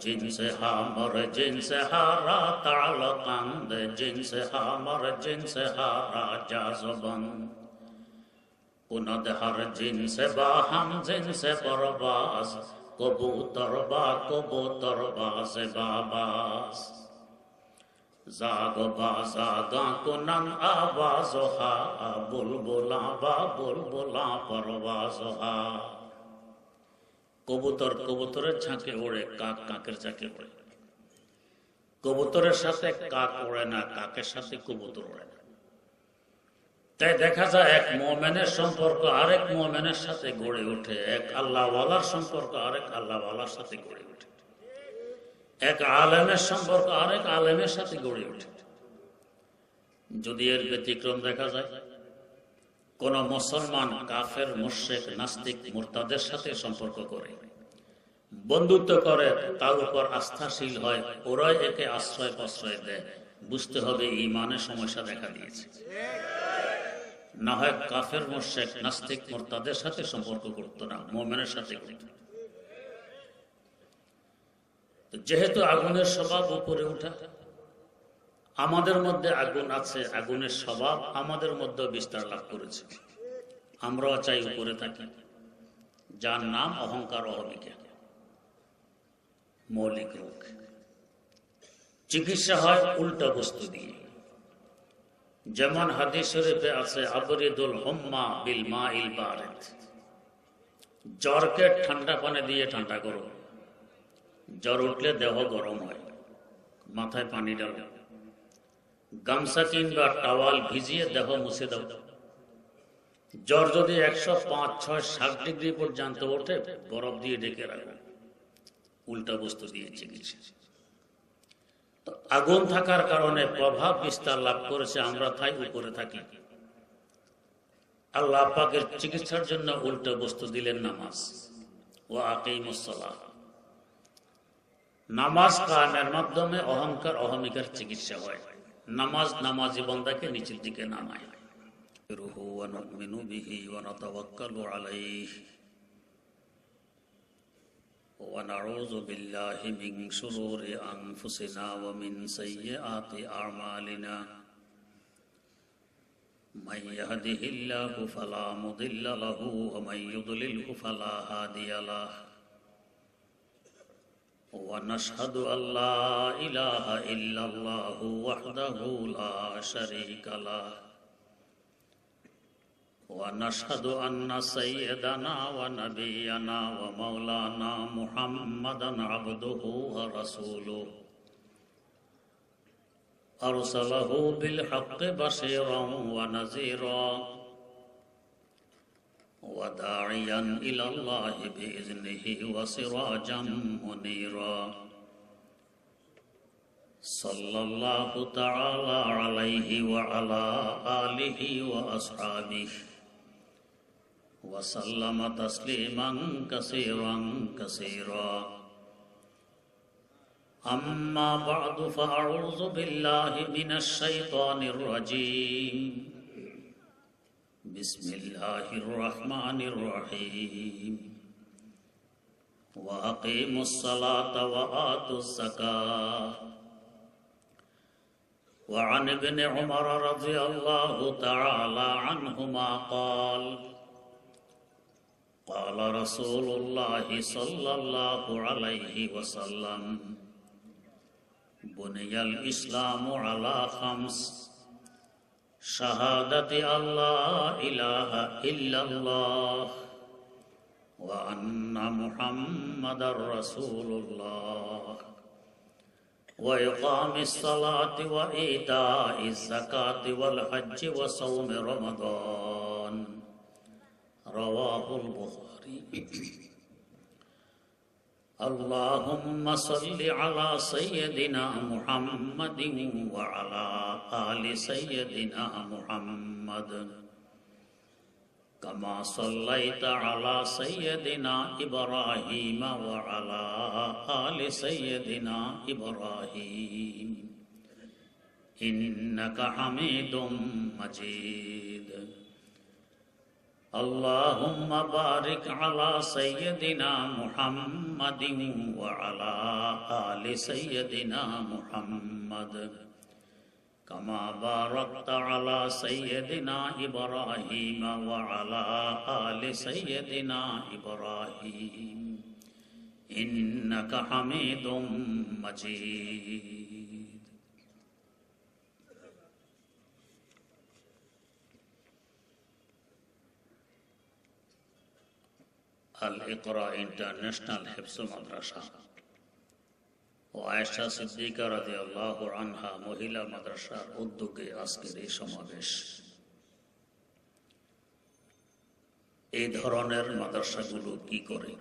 जिनसे हमर जिनसे हारा तालकंद जिनसे हमर जिनसे हारा जाजबन पुनद हर जिनसे बाहम जिनसे परबास कबूतर बाज बाबास जागो बाजागा कुनन आवाजोहा बुलबुला परवाजोहा কবুতর কবুতরের ঝাঁকে ওড়ে, কাক কাকের ঝাঁকে ওড়ে। কবুতরের সাথে কাক ওড়ে না, কাকের সাথে কবুতর ওড়ে না। তাই দেখা যায় এক মুমিনের সম্পর্ক আরেক মুমিনের সাথে গড়ে ওঠে, এক আল্লাহওয়ালার সম্পর্ক আরেক আল্লাহওয়ালার সাথে গড়ে ওঠে, এক আলেমের সম্পর্ক আরেক আলেমের সাথে গড়ে ওঠে। যদি এর ব্যতিক্রম দেখা যায়, কোন মুসলমান কাফের মুশরিক নাস্তিক মুরতাদের সাথে সম্পর্ক করে, বন্ধুত্ব করে, তার উপর আস্থাশীল হয়, ওরাই একে আশ্রয় প্রশ্রয় দেয়, বুঝতে হবে ঈমানের সমস্যা দেখা দিয়েছে। না হয় কাফের মুশরিক নাস্তিক মুরতাদের সাথে সম্পর্ক করতো না, মুমিনের সাথে করত। যেহেতু আগুনের স্বভাব উপরে ওঠা, আমাদের মধ্যে আগুন আছে, আগুনের স্বভাব আমাদের মধ্যে বিস্তার লাভ করেছে। আমরাও চাই উপরে থাকি, যার নাম অহংকার অহমিকা, মৌলিক রোগ। চিকিৎসা হয় উল্টা বস্তু দিয়ে, যেমন হাদিস শরীফে আছে আবরিদুল হুম্মা বিল মাইল বারিদ, জ্বরকে ঠান্ডা পানি দিয়ে ঠান্ডা করো। জ্বর উঠলে দেহ গরম হয়, মাথায় পানি ডালো, গামছা কিংবা টাওয়াল ভিজিয়ে দেহ মুছে দাও। জ্বর যদি 105, 6, 7 ডিগ্রি পর্যন্ত ওঠে, বরফ দিয়ে ঢেকে রাখো। উল্টা বস্তু দিয়ে চিকিৎসা। আগুন থাকার কারণে প্রভাব বিস্তার লাভ করেছে, আমরা তাই উপরে থাকি। আল্লাহ পাকের চিকিৎসার জন্য উল্টা বস্তু দিলেন নামাজ। ওয়া আকিমুস সালাহ, নামাজ কায়েমের মাধ্যমে অহংকার অহমিকার চিকিৎসা হয়। নামাজ নামাজি বান্দাকে নিচের দিকে নামায়। রুহু ওয়া নুমিনু বিহি ওয়া নাতাওয়াক্কালু আলাইহি ওয়া নাউযু বিল্লাহি মিন শুরুরি আনফুসিনা ওয়া মিন সাইয়্যাতি আ'মালিনা মান ইয়াহদিহিল্লাহু ফালা মুদিল্লা লাহু ওয়া মান ইউদ্লিলহু ফালা হাদিয়া লাহু ونشهد أن لا إله إلا الله وحده لا شريك له ونشهد أن سيدنا ونبينا ومولانا محمدا عبده ورسوله أرسله بالحق بشيرا ونذيرا وداعيا إلى الله بإذنه وسراجا منيرا صلى الله تعالى عليه وعلى آله وأصحابه وسلم تسليما كثيرا كثيرا أما بعد فأعوذ بالله من الشيطان الرجيم بسم الله الرحمن الرحيم وأقيموا الصلاة وآتوا الزكاة وعن ابن عمر رضي الله تعالى عنهما قال قال رسول الله صلى الله عليه وسلم بني الإسلام على 5: شهادة الله إله إلا الله وأن محمد رسول الله وإقام الصلاة وإيتاء الزكاة والحج وصوم رمضان رواه البخاري اللهم صل على سيدنا محمد وعلى آل سيدنا محمد كما صليت على سيدنا إبراهيم وعلى آل سيدنا إبراهيم إنك حميد مجيد আল্লাহুম্মা বারিক আলা সাইয়্যিদিনা মুহাম্মাদিন ওয়া আলা আলি সাইয়্যিদিনা মুহাম্মাদ কামা বারাকতা আলা সাইয়্যিদিনা ইব্রাহিম ওয়া আলা আলি সাইয়্যিদিনা ইব্রাহিম ইন্নাকা হামিদুম মাজিদ। আল ইকরা ইন্টারন্যাশনাল হিফজ মাদ্রাসা ও আয়েশা সিদ্দিকা রাদিয়াল্লাহু আনহা মহিলা মাদ্রাসার উদ্যোগে আজকের এই সমাবেশ। এই ধরনের মাদ্রাসাগুলো কি করে,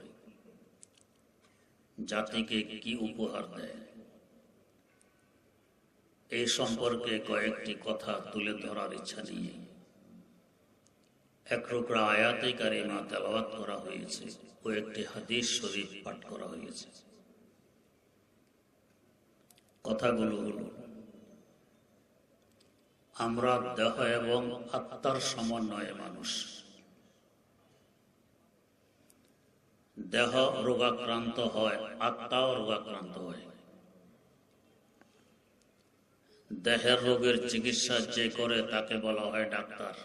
জাতিকে কি উপহার দেয়, এই সম্পর্কে কয়েকটি কথা তুলে ধরার ইচ্ছা নিয়ে এক টুকরা আয়াতে কারিমা তেলাওয়াত করা হয়েছে ও একটি হাদিস শরীফ পাঠ করা হয়েছে। কথাগুলো হলো, আমরা দেহ এবং আত্মার সমন্বয়ে মানুষ। দেহ রোগাক্রান্ত হয়, আত্মাও রোগাক্রান্ত হয়। দেহের রোগের চিকিৎসা যে করে তাকে বলা হয় ডাক্তার।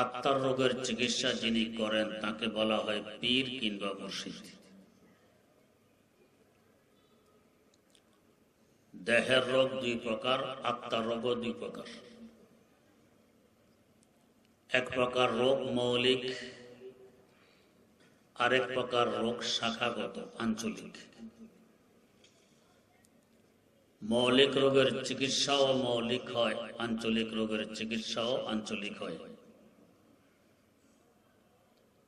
আত্মার রোগের চিকিৎসা যিনি করেন তাকে বলা হয় পীর কিংবা মুর্শিদ। দেহের রোগ দুই প্রকার, আত্মার রোগও দুই প্রকার। এক প্রকার রোগ মৌলিক, আরেক প্রকার রোগ শাখাগত, আঞ্চলিক। মৌলিক রোগের চিকিৎসাও মৌলিক হয়, আঞ্চলিক রোগের চিকিৎসাও আঞ্চলিক হয়।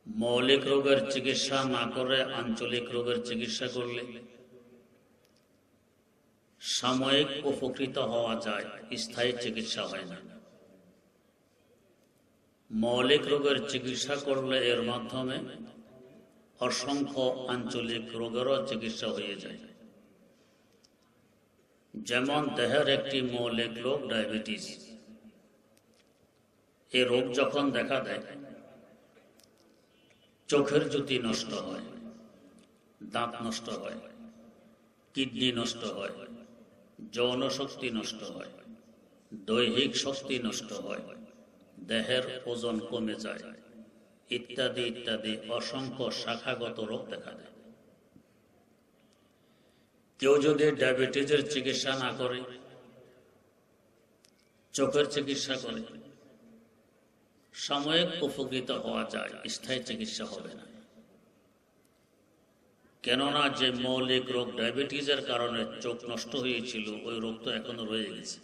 মৌলিক রোগের চিকিৎসা না করে আঞ্চলিক রোগের চিকিৎসা করলে সাময়িক উপকৃত হওয়া যায়, স্থায়ী চিকিৎসা হয় না। মৌলিক রোগের চিকিৎসা করলে এর মাধ্যমে অসংখ্য আঞ্চলিক রোগেরও চিকিৎসা হয়ে যায়। যেমন দেহের একটি মৌলিক রোগ ডায়াবেটিস। এই রোগ যখন দেখা দেয়, চোখের জ্যোতি নষ্ট হয়, দাঁত নষ্ট হয়, কিডনি নষ্ট হয়, যৌন শক্তি নষ্ট হয়, দৈহিক শক্তি নষ্ট হয়, দেহের ওজন কমে যায়, ইত্যাদি ইত্যাদি অসংখ্য শাখাগত রোগ দেখা দেয়। কেউ যদি ডায়াবেটিসের চিকিৎসা না করে, চোখের চিকিৎসা করে, সাময়িক উপকৃত হওয়া যায়, স্থায়ী চিকিৎসা হবে না। কেননা যে মৌলিক রোগ ডায়াবেটিসের কারণে চোখ নষ্ট হয়েছিল, ওই রোগ তো এখনো রয়ে গেছে।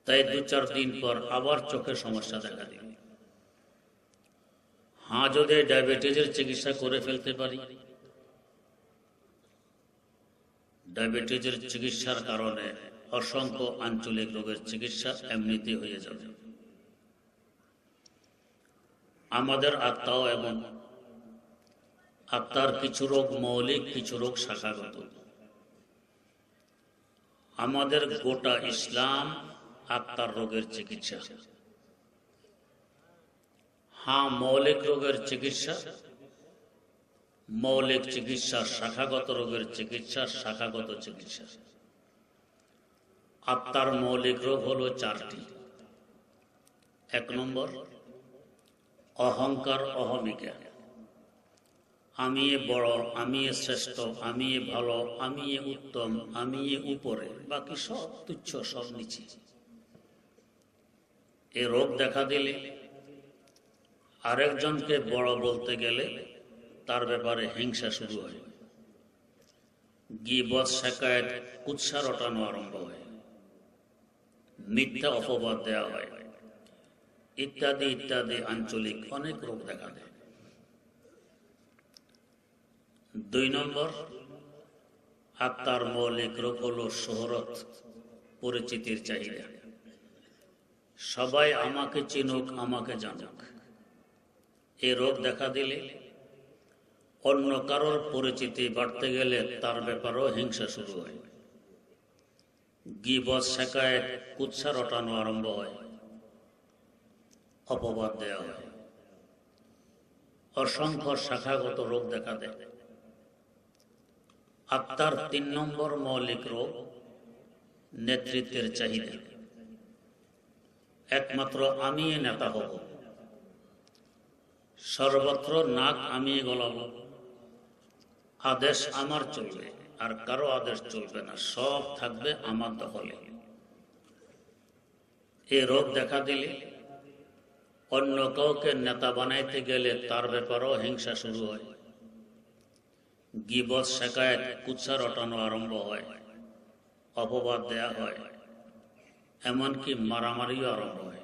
তাই 2-4 দিন পর আবার চোখের সমস্যা দেখা দিবে। হ্যাঁ, যদি ডায়াবেটিসের চিকিৎসা করে ফেলতে পারি, ডায়াবেটিসের চিকিৎসার কারণে অসংখ্য আঞ্চলিক রোগের চিকিৎসা এমনিতে হয়ে যাবে। আমাদের আত্মাও এবং আত্মার কিছু রোগ মৌলিক, কিছু রোগ শাখাগত। আমাদের গোটা ইসলাম আত্মার রোগের চিকিৎসা। হ্যাঁ, মৌলিক রোগের চিকিৎসা, মৌলিক চিকিৎসা, শাখাগত রোগের চিকিৎসা, শাখাগত চিকিৎসা। আত্মার মৌলিক রোগ হলো 4টি। 1 নম্বর, অহংকার, অহমিকা। আমি বড়, আমি শ্রেষ্ঠ, আমি ভালো, আমি উত্তম, আমি উপরে, বাকি সব তুচ্ছ, সব নিচে। এ রোগ দেখা দিলে আরেকজনকে বড় বলতে গেলে তার ব্যাপারে হিংসা শুরু হয়, গীবত, শিকায়েত, কুৎসা রটানো আরম্ভ হয়, মিথ্যা অপবাদ দেওয়া হয়, ইত্যাদি ইত্যাদি আঞ্চলিক অনেক রোগ দেখা দেয়। 2 নম্বর, আত্মার মৌলিক রোগ হলো শোহরত, পরিচিতির চাহিদা। সবাই আমাকে চিনুক, আমাকে জানুক। এই রোগ দেখা দিলে অন্য কারোর পরিচিতি বাড়তে গেলে তার ব্যাপারেও হিংসা শুরু হয়, গীবত, শিকায়েত, কুৎসা রটানো আরম্ভ হয়, অপবাদ দেওয়া হয়, অসংখ্য শাখাগত রোগ দেখা দেয়। আত্মার 3 নম্বর মৌলিক রোগ নেতৃত্বের চাহিদা। একমাত্র আমি নেতা হব, সর্বত্র নাক আমি গলাব, আদেশ আমার চলবে, আর কারো আদেশ চলবে না, সব থাকবে আমার দখলে। এই রোগ দেখা দিলে অন্য কাউকে নেতা বানাইতে গেলে তার ব্যাপারেও হিংসা শুরু হয়, গীবত শেখায়ত কুৎসা রটানো আরম্ভ হয়, অপবাদ দেয়া হয়, এমনকি মারামারিও আরম্ভ হয়।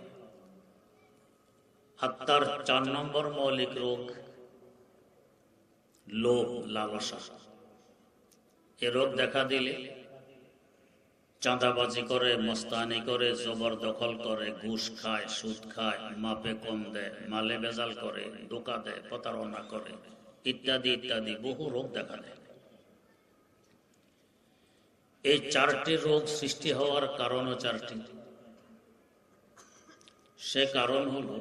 আত্মার 4 নম্বর মৌলিক রোগ লোভ, লালসা। এ রোগ দেখা দিলে চাঁদাবাজি করে, মস্তানি করে, জবরদখল করে, ঘুষ খায়, সুদ খায়, মাপে কম দেয়, মালে ভেজাল করে, ধোঁকা দেয়, প্রতারণা করে, ইত্যাদি ইত্যাদি বহু রোগ দেখা দেয়। এই 4টি রোগ সৃষ্টি হওয়ার কারণও 4টি। সে কারণ হলো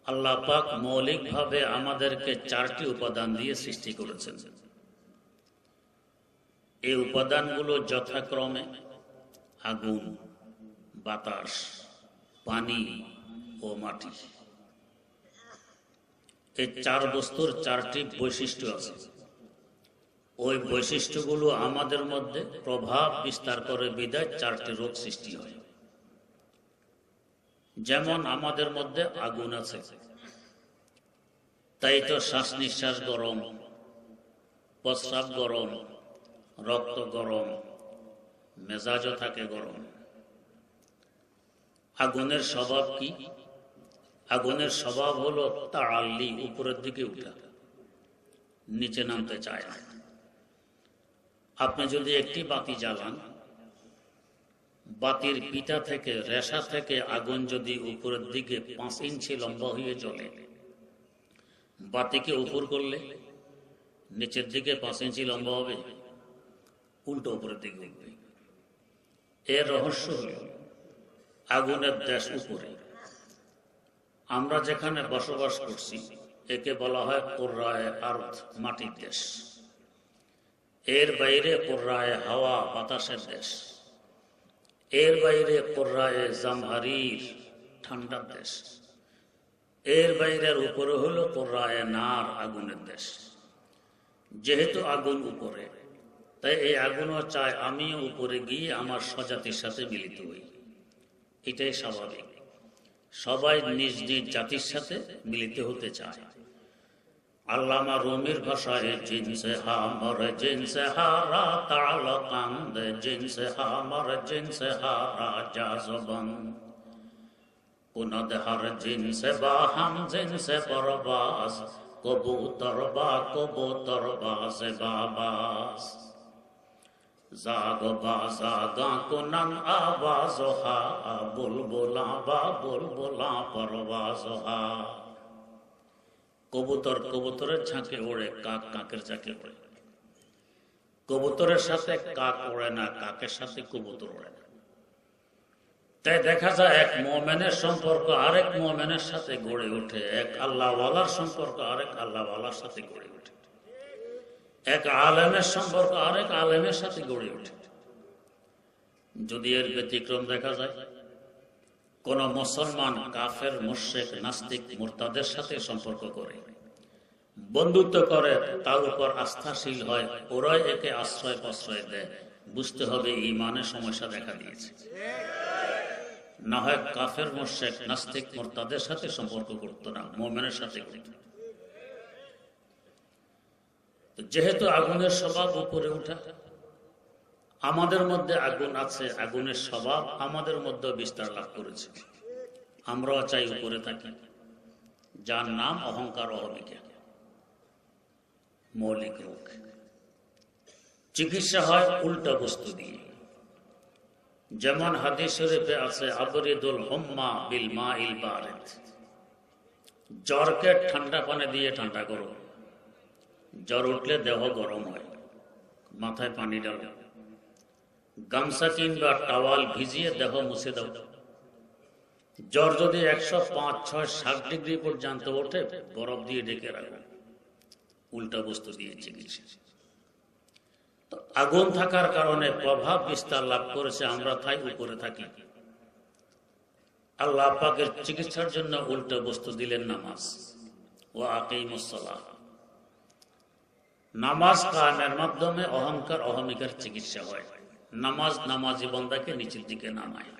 আল্লাহ পাক মৌলিকভাবে আমাদেরকে 4টি উপাদান দিয়ে সৃষ্টি করেছেন। এই উপাদানগুলো যথাক্রমে আগুন, বাতাস, পানি ও মাটি। এই 4 বস্তুর 4টি বৈশিষ্ট্য আছে। ওই বৈশিষ্ট্যগুলো আমাদের মধ্যে প্রভাব বিস্তার করে বিধায় 4টি রোগ সৃষ্টি হয়। যেমন আমাদের মধ্যে আগুন আছে, তাই তো শ্বাস নিঃশ্বাস গরম, প্রস্রাব গরম, রক্ত গরম, মেজাজও থাকে গরম। আগুনের স্বভাব কি? আগুনের স্বভাব হলো তাড়াল্লি, উপরের দিকে উঠা, নিচে নামতে চায় না। আপনি যদি একটি বাতি জ্বালান, বাতির পিতা থেকে, রেশা থেকে আগুন যদি উপরের দিকে 5 ইঞ্চি লম্বা হয়ে জ্বলে, বাতিকে উপর করলে নিচের দিকে 5 ইঞ্চি লম্বা হবে, উল্টো উপরের দিকে উঠবে। এর রহস্য হল আগুনের দেশ উপরে। আমরা যেখানে বসবাস করছি একে বলা হয় কুররায়ে আরদ, মাটির দেশ। এর বাইরে কুররায়ে হাওয়া, বাতাসের দেশ। এর বাইরে কুররায়ে জামহারির, ঠান্ডার দেশ। এর বাইরের উপরে হলো কুররায়ে নার, আগুনের দেশ। যেহেতু আগুন উপরে, তাই এই আগুনও চায় আমিও উপরে গিয়ে আমার স্বজাতির সাথে মিলিত হই। এটাই স্বাভাবিক। সবাই নিজ নিজ জাতির সাথে মিলিত হতে চায়। আল্লামা রুমির ভাষায় জিনসে হামর জিনসে হারা তাআলাকান্দ, জিনসে হামর জিনসে হারা জাজবান, কুনদ হর জিনসে বাহাম জিনসে পরবাস, কবুতর বাজ বাবাস, জাগ বাজাগা কুনন আওয়াজ হা, বুলবুলা বা বুলবুলা পরবাজ হা। কবুতর কবুতরের ঝাঁকে ওড়ে, কাক কাকের ঝাঁকে ওড়ে। কবুতরের সাথে কাক ওড়ে না, কাকের সাথে কবুতর ওড়ে না। তাই দেখা যায় এক মুমিনের সম্পর্ক আরেক মুমিনের সাথে গড়ে ওঠে, এক আল্লাহওয়ালার সম্পর্ক আরেক আল্লাহওয়ালার সাথে গড়ে ওঠে, এক আলেমের সম্পর্ক আরেক আলেমের সাথে গড়ে ওঠে। যদি এর ব্যতিক্রম দেখা যায়, কোন মুসলমান কাফের, মুশরিক, নাস্তিক, মুরতাদের সাথে সম্পর্ক করে, বন্ধুত্ব করে, তার উপর আস্থাশীল হয়, ওরাই একে আশ্রয় প্রশ্রয় দেয়, বুঝতে হবে ঈমানের সমস্যা দেখা দিয়েছে। না হয় কাফের, মুশরিক, নাস্তিক, মুরতাদের সাথে সম্পর্ক করতো না, মুমিনের সাথে করত। যেহেতু আগুনের স্বভাব উপরে উঠা, আমাদের মধ্যে আগুন আছে, আগুনের স্বভাব আমাদের মধ্যে বিস্তার লাভ করেছে। আমরাও চাই উপরে থাকি, যার নাম অহংকার, অহমিকা। মৌলিক রোগ। চিকিৎসা হয় উল্টা বস্তু দিয়ে। যেমন হাদিস শরীফে আছে, আবরিদুল হুম্মা বিল মাইল বারিদ, জ্বরকে ঠান্ডা পানি দিয়ে ঠান্ডা করো। জ্বর উঠলে দেহ গরম হয়, মাথায় পানি ডালো, গামছা কিংবা টাওয়াল ভিজিয়ে দেহ মুছে দাও। জ্বর যদি 105, 6, 7 ডিগ্রি পর্যন্ত ওঠে, বরফ দিয়ে ঢেকে রাখো, উল্টা বস্তু দিয়ে চিকিৎসা। আগুন থাকার কারণে প্রভাব বিস্তার লাভ করেছে, আমরা তাই উপরে থাকি। আল্লাহ পাকের চিকিৎসার জন্য উল্টো বস্তু দিলেন নামাজ। ওয়া আকিমুস সালাহ, নামাজ কায়েমের মাধ্যমে অহংকার অহমিকার চিকিৎসা হয়। নামাজ নামাজি বান্দাকে নিচের দিকে নামায়।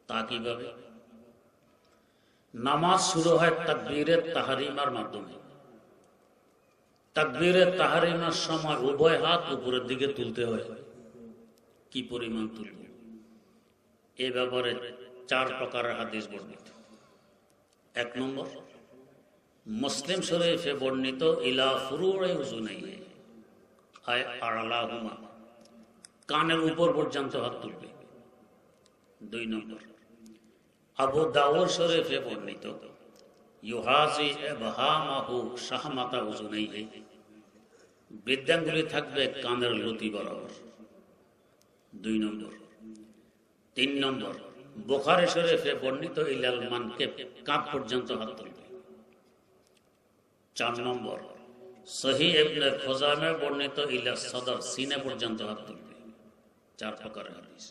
তা কিভাবে? নামাজ শুরু হয় তাকবীরে তাহরিমার মাধ্যমে। তাকবীরে তাহরিমার সময় উভয় হাত উপরের দিকে তুলতে হয়। কি পরিমাণ তুলব? এ ব্যাপারে 4 প্রকারের হাদিস বর্ণিত। 1 নম্বর, মুসলিম শরীফে বর্ণিত ইলা ফুরুই উযুনাইহি, আয় আলাহুমা, কানের উপর পর্যন্ত হাত তুলবে। 2 নম্বর, আবু দাউদ শরীফে বর্ণিত ইউহাজি ইবহামাহু শাহমাতা উযুনাইহি, বৃদ্ধাঙ্গুলি থাকবে কানের লতি বরাবর। 2 নম্বর। 3 নম্বর, বুখারী শরীফে বর্ণিত ইলাল মানকিব, কাঁধ পর্যন্ত হাত তুলবে। 4 নম্বর, সহিহ ইবনে খুজাইমায় বর্ণিত ইলা সদর, সিনা পর্যন্ত হাত তুলবে। 4 প্রকারের হাদিস।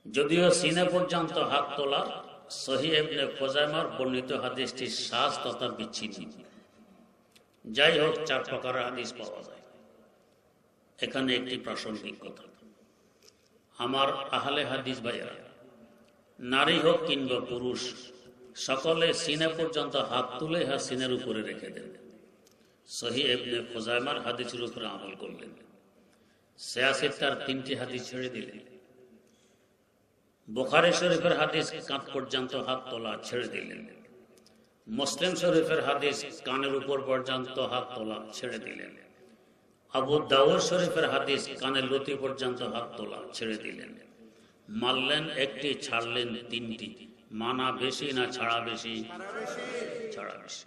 যদিও সিনা পর্যন্ত হাত তোলা সহিহ ইবনে খুজাইমার বর্ণিত হাদিসটি শ্বাস তথা বিচ্ছিন্ন। যাই হোক, 4 প্রকারের হাদিস পাওয়া যায়। এখানে একটি প্রাসঙ্গিক কথা, আমার আহলে হাদিস ভাইয়েরা, নারী হোক কিংবা পুরুষ, সকলে সিনা পর্যন্ত হাত তুলে সিনার উপরে রেখে দেন। সহিহ ইবনে খুজাইমার হাদিসের উপরে আমল করলেন। সিয়াসির তার 3টি হাদিস ছেড়ে দিলেন। বুখারী শরীফের হাদিস কাঁধ পর্যন্ত হাত তোলা ছেড়ে দিলেন। মুসলিম শরীফের হাদিস কানের উপর পর্যন্ত হাত তোলা ছেড়ে দিলেন। আবু দাউদ শরীফের হাদিস কানের লতি পর্যন্ত হাত তোলা ছেড়ে দিলেন। মানলেন 1টি, ছাড়লেন 3টি। মানা বেশি না ছাড়া বেশি? ছাড়া বেশি।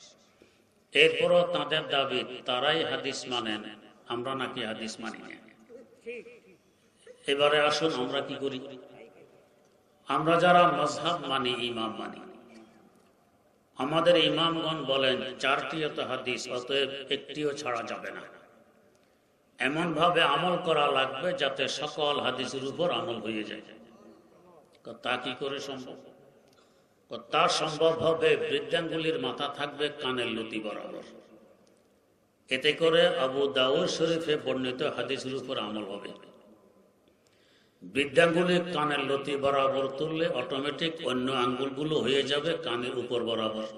এরপরও তাদের দাবি তারাই হাদিস মানেন, আমরা নাকি হাদিস মানি না। এবারে আসুন আমরা কি করি। আমরা যারা মাযহাব মানি, ইমাম মানি, আমাদের ইমামগণ বলেন 4টি হাদিস, অতএব 1টিও ছাড়া যাবে না। এমন ভাবে আমল করা লাগবে যাতে সকল হাদিসের উপর আমল হয়ে যায়। তা কি করে সম্ভব? তা সম্ভব হবে, বৃদ্ধাঙ্গুলির মাথা থাকবে কানের লতি বরাবর। এতে করে আবু দাউদ শরীফে বর্ণিত হাদিসের উপর আমল হবে। বৃদ্ধাঙ্গুলি কানের লতি বরাবর তুললে অটোমেটিক অন্য আঙ্গুলগুলো হয়ে যাবে কানের উপর বরাবর।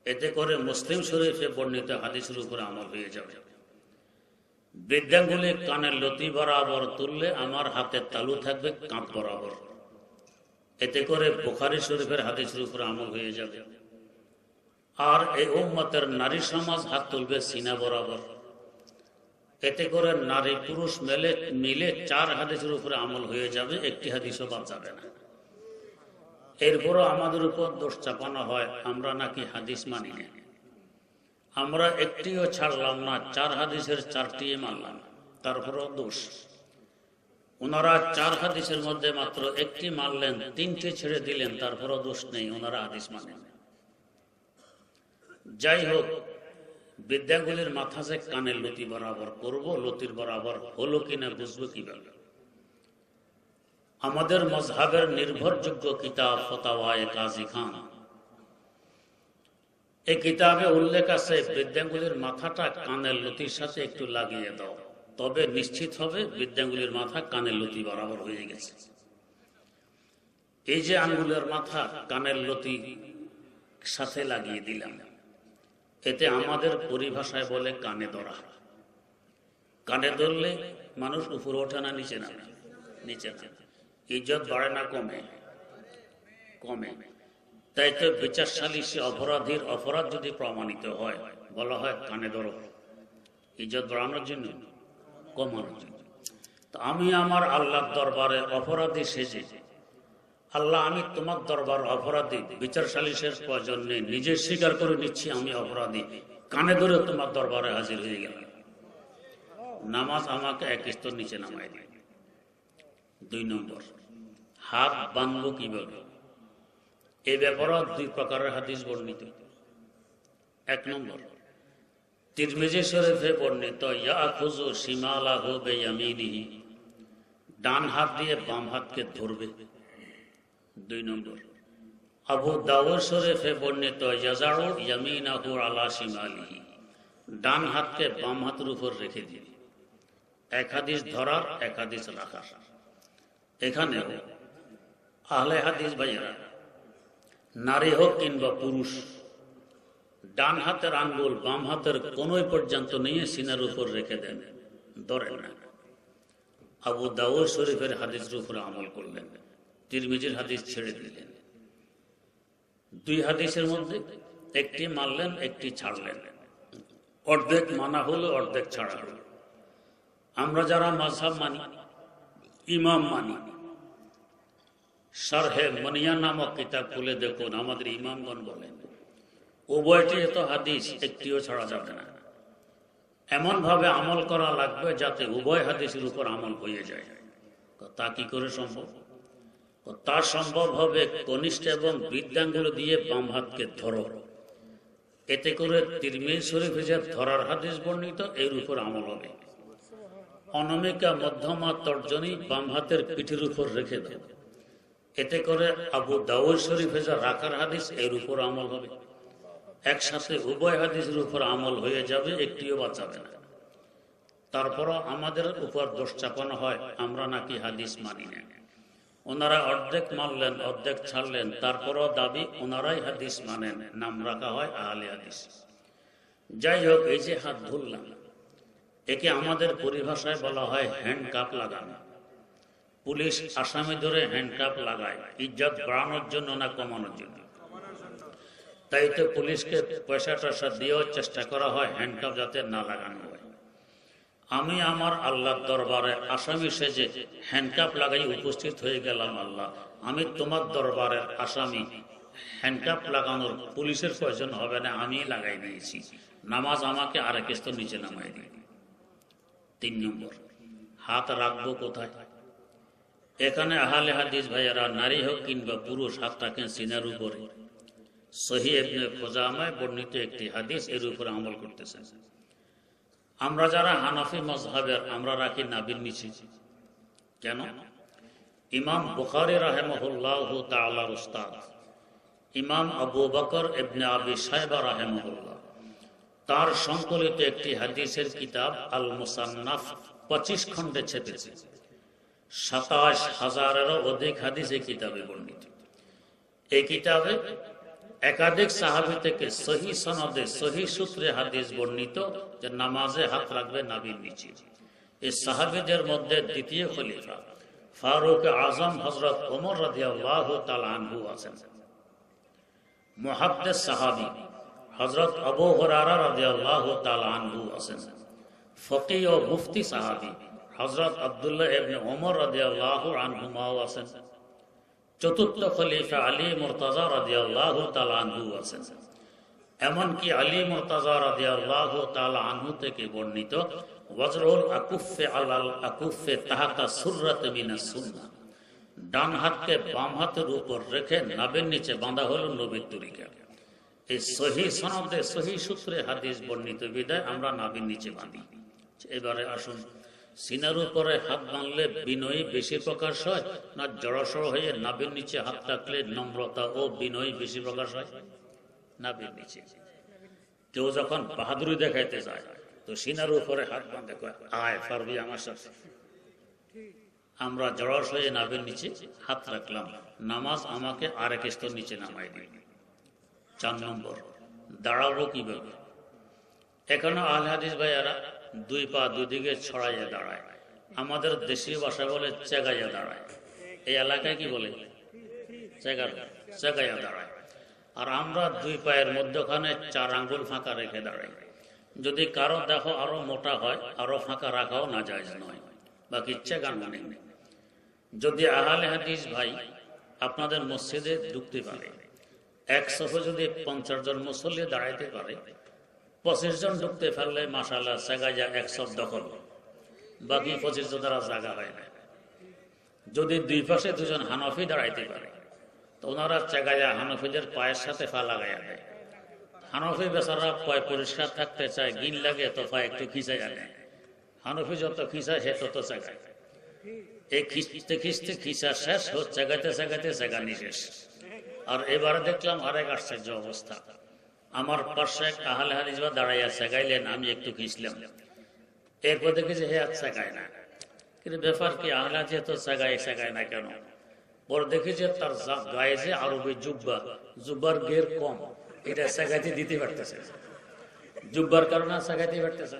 এতে করে মুসলিম শরীফে বর্ণিত হাদিসের উপর আমল হয়ে যাবে। বৃদ্ধাঙ্গুলি কানের লতি বরাবর তুললে আমার হাতের তালু থাকবে কাঁধ বরাবর। এতে করে বুখারী শরীফের হাদিসের উপর আমল হয়ে যাবে। আর এই উম্মতের নারী সমাজ হাত তুলবে সিনা বরাবর। এতে করে নারী পুরুষ মিলে 4 হাদিসের উপরে আমল হয়ে যাবে, 1টি হাদিসও বাদ যাবে না। এরপরও আমাদের উপর দোষ চাপানো হয় আমরা নাকি হাদিস মানি না। আমরা 1টিও ছাড়লাম না, 4 হাদিসের 4টি মানলাম, তারপরও দোষ। ওনারা 4 হাদিসের মধ্যে মাত্র 1টি মানলেন, 3টি ছেড়ে দিলেন, তারপরও দোষ নেই, ওনারা হাদিস মানেন। যাই হোক, বৃদ্ধাঙ্গুলির মাথা যে কানের লতি বরাবর করব, লতির বরাবর হলো কিনা বুঝবো কিভাবে? আমাদের মাযহাবের নির্ভরযোগ্য কিতাব ফতাওয়ায়ে কাজী খান, এই কিতাবে উল্লেখ আছে বৃদ্ধাঙ্গুলির মাথাটা কানের লতির সাথে একটু লাগিয়ে দাও, তবে নিশ্চিত হবে বৃদ্ধাঙ্গুলির মাথা কানের লতি বরাবর হয়ে গেছে। এই যে আঙ্গুলের মাথা কানের লতি সাথে লাগিয়ে দিলাম, এতে আমাদের পরিভাষায় বলে কানে ধরা। কানে ধরলে মানুষ উপরে ওঠে না নিচে নামে? নিচে নামে। ইজ্জত বাড়ে না কমে? কমে। তাই তো বিচার সালিসে অপরাধীর অপরাধ যদি প্রমাণিত হয়, বলা হয় কানে ধরো, ইজ্জত বাড়ানোর জন্য, কমানোর জন্য। তো আমি আমার আল্লাহর দরবারে অপরাধী সেজে, আল্লাহ আমি তোমার দরবার অপরাধী, বিচার সালিসের প্রয়োজন নেই, নিজে স্বীকার করে নিচ্ছি আমি অপরাধী, কানে ধরে তোমার দরবারে হাজির হয়ে গেল, নামাজ আমাকে 1 স্তর নিচে নামাই দিল। 2 নম্বর, হাত বাঁধবো কিভাবে? এই ব্যাপারে দুই প্রকারের হাদিস বর্ণিত। এক নম্বর, তিরমিজি শরীফে বর্ণিত ইয়াখুযু শিমালাহু বিয়ামিনিহি, ডান হাত দিয়ে বাম হাতকে ধরবে। দুই নম্বর, আবু দাউদ শরীফে বর্ণিত ইয়াজাউ ইয়ামিনাহু আলা শিমালিহি, ডান হাতকে বাম হাতের উপর রেখে দিবে। এক হাদিস ধরার, এক হাদিস রাখার। এখানে আহলে হাদিস ভাইয়েরা, নারী হোক কিংবা পুরুষ, ডান হাতের আঙ্গুল বাম হাতের কোনোই পর্যন্ত নিয়ে সিনার উপর রেখে দেন, ধরেন না। আবু দাউদ শরীফের হাদিসের উপরে আমল করলেন, তিরমিজির হাদিস ছেড়ে দিলেন। দুই হাদিসের মধ্যে একটি মানলেন, একটি ছাড়লেন। অর্ধেক মানা হলো, অর্ধেক ছাড়া হলো। আমরা যারা মাযহাব মানি, ইমাম মানি, শারহে মনিয়া নামক কিতাব খুলে দেখুন, আমাদের ইমামগণ বলেন উভয়টি তো হাদিস, একটিও ছাড়া যাবে না। এমন ভাবে আমল করা লাগবে যাতে উভয় হাদিসের উপর আমল হয়ে যায়। তা কি করে সম্ভব? তা সম্ভব হবে কনিষ্ঠ এবং বৃদ্ধাঙ্গুল দিয়ে বাম হাতকে ধরো। এতে করে তিরমিজি শরীফে যে ধরার হাদিস বর্ণিত, এর উপর আমল হবে। অনামিকা মধ্যমা তর্জনী বাম হাতের পিঠের উপর রেখে দাও। এতে করে আবু দাউদ শরীফে যা রাখার হাদিস, এর উপর আমল হবে। একসাথে উভয় হাদিসের উপর আমল হয়ে যাবে, একটিও বাঁচাবে না। তারপরও আমাদের উপর দোষ চাপানো হয় আমরা নাকি হাদিস মানি না। ওনারা অর্ধেক মানলেন, অর্ধেক ছাড়লেন, তারপরও দাবি ওনারাই হাদিস মানেন, নাম রাখা হয় আহলে হাদিস। যাই হোক, এই যে হাত ধরলাম, একে আমাদের পরিভাষায় বলা হয় হ্যান্ড কাপ লাগানো। পুলিশ আসামি ধরে হ্যান্ড কাপ লাগায়, ইজ্জত বাড়ানোর জন্য না কমানোর জন্য? তাই তো পুলিশকে পয়সা টয়সা দিয়েও চেষ্টা করা হয় হ্যান্ড কাপ যাতে না লাগানো হয়। আমি আমার আল্লাহর দরবারে আসামি সেজে হ্যান্ডকাপ লাগাই উপস্থিত হয়ে গেলাম। আল্লাহ, আমি তোমার দরবারের আসামি, হ্যান্ডকাপ লাগানোর পুলিশের প্রয়োজন হবে না, আমি লাগাই দিয়েছি। নামাজ আমাকে আরেক স্তর নিচে নামাই দিই। 3 নম্বর, হাত রাখবো কোথায়? এখানে আহলে হাদিস ভাইয়েরা, নারী হোক কিংবা পুরুষ, হাত রাখেন সিনার উপরে। সহিহ ইবনে খুজামায় বর্ণিত একটি হাদিস এর উপরে আমল করতেছেন। আমরা যারা হানাফি মাযহাবের, আমরা রাখি নাভির নিচে। কেন? ইমাম বুখারী রাহিমাহুল্লাহু তাআলার উস্তাদ ইমাম আবু বকর ইবনে আবি শায়বা রাহিমাহুল্লাহ, তার সংকলিত একটি হাদিসের কিতাব আল মুসান্নাফ 25 খণ্ডে ছেপেছে। 27,000-এরও অধিক হাদিস এই কিতাবে বর্ণিত। এই কিতাবে একাধিক সাহাবী থেকে সহি সনদে, সহি সূত্রে হাদিস বর্ণিত যে নামাজে হাত রাখবে নাভির নিচে। এই সাহাবীদের মধ্যে দ্বিতীয় খলিফা ফারুক আজম হযরত ওমর রাদিয়াল্লাহু তাআলা আনহু আছেন। মুহাদ্দিস সাহাবী হযরত আবু হুরায়রা রাদিয়াল্লাহু তাআলা আনহু আছেন। ফকিহ ও মুফতি সাহাবী হযরত আব্দুল্লাহ ইবনে ওমর রাদিয়াল্লাহু আনহুমাও আছেন। চতুর্থ খলিফা আলী মুর্তাজা রাদিয়াল্লাহু তাআলা আনহু আছেন। এমনকি আলী মুর্তাজা রাদিয়াল্লাহু তাআলা আনহু থেকে বর্ণিত ওয়াজরুল আকুফে আলাল আকুফে তাহাতা সুররাত মিনাস সুন্নাহ, ডান হাতকে বাম হাতের উপর রেখে নাভির নিচে বাঁধা হলো নবীর তরিকা। এই সহি সনদে, সহি সূত্রে হাদিস বর্ণিত বিদায় আমরা নাভির নিচে বাঁধি। এবারে আসুন, সিনার উপরে হাত বাঁধলে বিনয়ী বেশি প্রকাশ হয় না জড়সড় হয়ে নাভির নিচে হাত রাখলে নম্রতা ও বিনয়ী বেশি প্রকাশ হয়? নাভির নিচে। কেউ যখন বাহাদুরি দেখাইতে যায় তো সিনার উপরে হাত বাঁধে, আয় পারবি আমার সাথে। আমরা জড়স হয়ে নাভির নিচে হাত রাখলাম, নামাজ আমাকে আরেক স্তর নিচে নামাই দিই। 4 নম্বর, দাঁড়াবো কিভাবে? এখনো আহলে হাদিস ভাইয়ারা দুই পা দুদিকে ছড়াইয়া দাঁড়ায়। আমাদের দেশীয় ভাষা বলে চেগাইয়া দাঁড়ায়। এই এলাকায় কি বলে? চেগাইয়া দাঁড়ায়। আর আমরা দুই পায়ের মধ্যখানে 4 আঙ্গুল ফাঁকা রেখে দাঁড়াই। যদি কারো দেখো আরো মোটা হয়, আরো ফাঁকা রাখাও না জায়েজ নয়, বাকি চেগানো নেই। যদি আহলে হাদিস ভাই আপনাদের মসজিদে ঢুকতে পারে, এক সফে যদি 50 জন মুসল্লি দাঁড়াইতে পারে, 25 জন ঢুকতে পারলে মাশাআল্লাহ চেগাইয়া 1 সফ দখল, বাকি 25 জন দ্বারা জায়গা হয় না। যদি দুই পাশে 2 জন হানাফি দাঁড়াইতে পারে, তো ওনারা চেগাইয়া হানফিদের পায়ের সাথে পা লাগাইয়া দেয়। হানফি বেচারা পায়ে পরিষ্কার থাকতে চায়, গিন লাগে তো পায়ে একটু খিঁচাই আনে। হানফি যত খিঁচায় সে তত চেগায়। এই খিঁচতে খিঁচতে খিঁচা শেষ, চেগাইতে চেগাইতে চেগানি শেষ। আর এবারে দেখলাম আরেক আশ্চর্য অবস্থা। আমার পাশে এক আহলে হাদিস দাঁড়াইয়া চেগাইলেন, আমি একটু খিঁচলাম। এরপর দেখি যে হে আর চেগায় না। কিন্তু ব্যাপার কি, আহলে হাদিস তো চেগায় না কেন? পরে দেখি যে তার গায়ে যে আরবি জুব্বার গের কম, এটা চেগাইতে দিতে পারতেছে, জুব্বার কারণে চেগাইতে পারতেছে।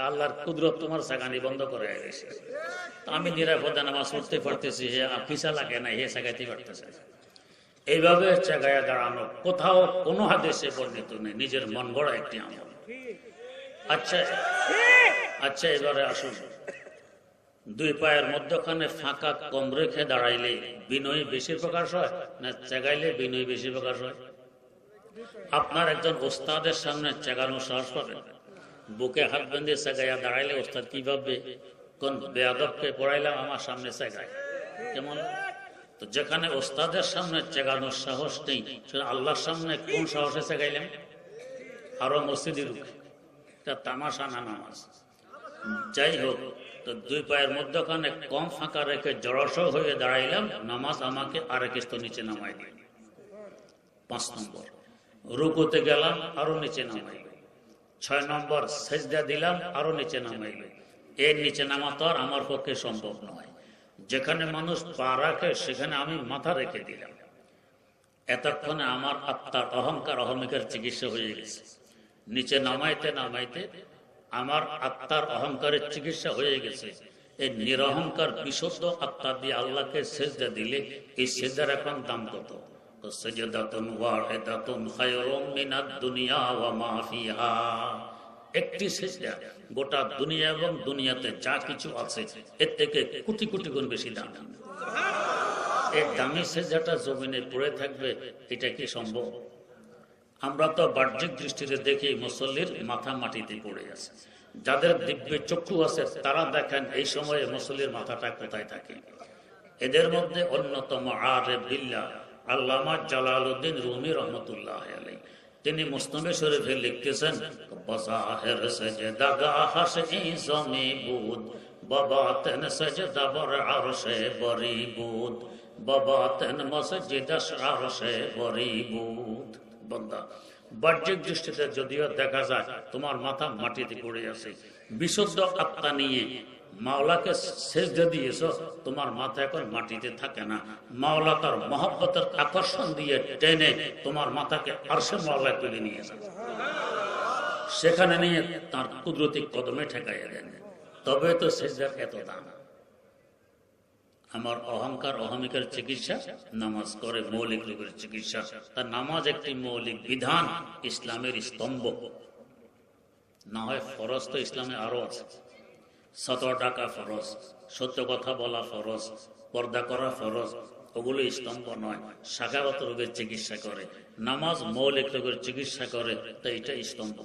আল্লাহর কুদরত তোমার চেগানি বন্ধ করে গেছে। আমি নিরাপদে নামাজ পড়তে পারতেছি, হে খিসা লাগে না, হে চেগাইতে পারতেছে। এইভাবে চেগায়া দাঁড়ানো কোথাও কোনো হাদিসে বর্ণিত নেই, নিজের মন গড়া একটি আমল। আচ্ছা এবারে আসুন, দুই পায়ের মধ্যখানে ফাঁকা কম রেখে দাঁড়াইলে বিনয় বেশি প্রকাশ হয় না চেগাইলে বিনয় বেশি প্রকাশ হয়? আপনার একজন ওস্তাদের সামনে চেগানো সাহস পাবেন? বুকে হাত বেঁধে চেগাইয়া দাঁড়াইলে ওস্তাদ কি ভাববে? কোন বেয়াদবকে পড়াইলাম আমার সামনে চেগায়, কেমন? তো যেখানে ওস্তাদের সামনে চেগানোর সাহস নেই, আল্লাহর সামনে কোন সাহসে চেগাইলেন? আরো মসজিদে রুখে, এটা তামাশা না নামাজ। যাই হোক, তো দুই পায়ের মধ্যখানে কম ফাঁকা রেখে জড়সড় হয়ে দাঁড়াইলাম, নামাজ আমাকে আরেক স্তর নিচে নামাই দিল। 5 নম্বর, রুকুতে গেলাম, আরো নিচে নামাইল। 6 নম্বর, সেজদা দিলাম, আরো নিচে নামাইল। এর নিচে নামা তো আর আমার পক্ষে সম্ভব নয়। যেখানে মানুষ পা রাখে সেখানে আমি মাথা রেখে দিলাম। এতক্ষণে আমার আত্মার অহংকার অহমিকার চিকিৎসা হয়ে গেছে। নিচে নামাইতে নামাইতে আমার আত্মার অহংকারের চিকিৎসা হয়ে গেছে। এই নিরহংকার বিশুদ্ধ আত্মা দিয়ে আল্লাহকে সেজদা দিলে এই সেজদার এখন দাম কত? সাজদাতুন ওয়াহিদাতুন খায়রুম মিনাদ দুনিয়া ওয়া মা ফিহা। একটি সেজদা গোটা দুনিয়া এবং দুনিয়াতে যা কিছু আছে এর থেকে কোটি কোটি গুণ বেশি দাম। এই দামি সেজদাটা জমিনে পড়ে থাকবে, এটা কি সম্ভব? আমরা তো বাহ্যিক দৃষ্টিতে দেখি মুসল্লির মাথা মাটিতে পড়ে আছে। যাদের দিব্য চক্ষু আছে তারা দেখেন এই সময়ে মুসল্লির মাথাটা কোথায় থাকে। এদের মধ্যে অন্যতম আরিফ বিল্লাহ আল্লামা জালালউদ্দিন রুমি রহমতুল্লাহ আলাইহি, তিনি মুসনাদে শরীফে লিখতেছেন, বাজাহির সাজদাগাহ সে জমি বুদ বাবাতন সাজদা বর আরশে বরিবুদ বাবাতন মসজিদ আরশে বরিবুদ। বান্দা, বাহ্যিক দৃষ্টিতে যদিও দেখা যায় তোমার মাথা মাটিতে পড়ে আছে, বিশুদ্ধ আত্মা নিয়ে মাওলাকে সেজদা দিয়েছ, তোমার মাথা এখন মাটিতে থাকে না। মাওলা তার মহব্বতের আকর্ষণ দিয়ে টেনে তোমার মাথাকে আরশে মাওলায় তুলে নিয়ে যাবে, সেখানে নিয়ে তার কুদরতি কদমে ঠেকাইয়া দেন। তবে তো সেজদার এত দাম। আমার অহংকার অহমিকার চিকিৎসা নামাজ করে, মৌলিক রোগের চিকিৎসা। তার নামাজ একটি মৌলিক বিধান, ইসলামের স্তম্ভ। না হয় ফরজ তো ইসলামে আরো আছে। 17 টাকা ফরজ, সত্য কথা বলা ফরজ, পর্দা করা ফরজ, ওগুলো স্তম্ভ নয়। শাখাগত রোগের চিকিৎসা করে, নামাজ মৌলিক রোগের চিকিৎসা করে, তো এটা স্তম্ভ।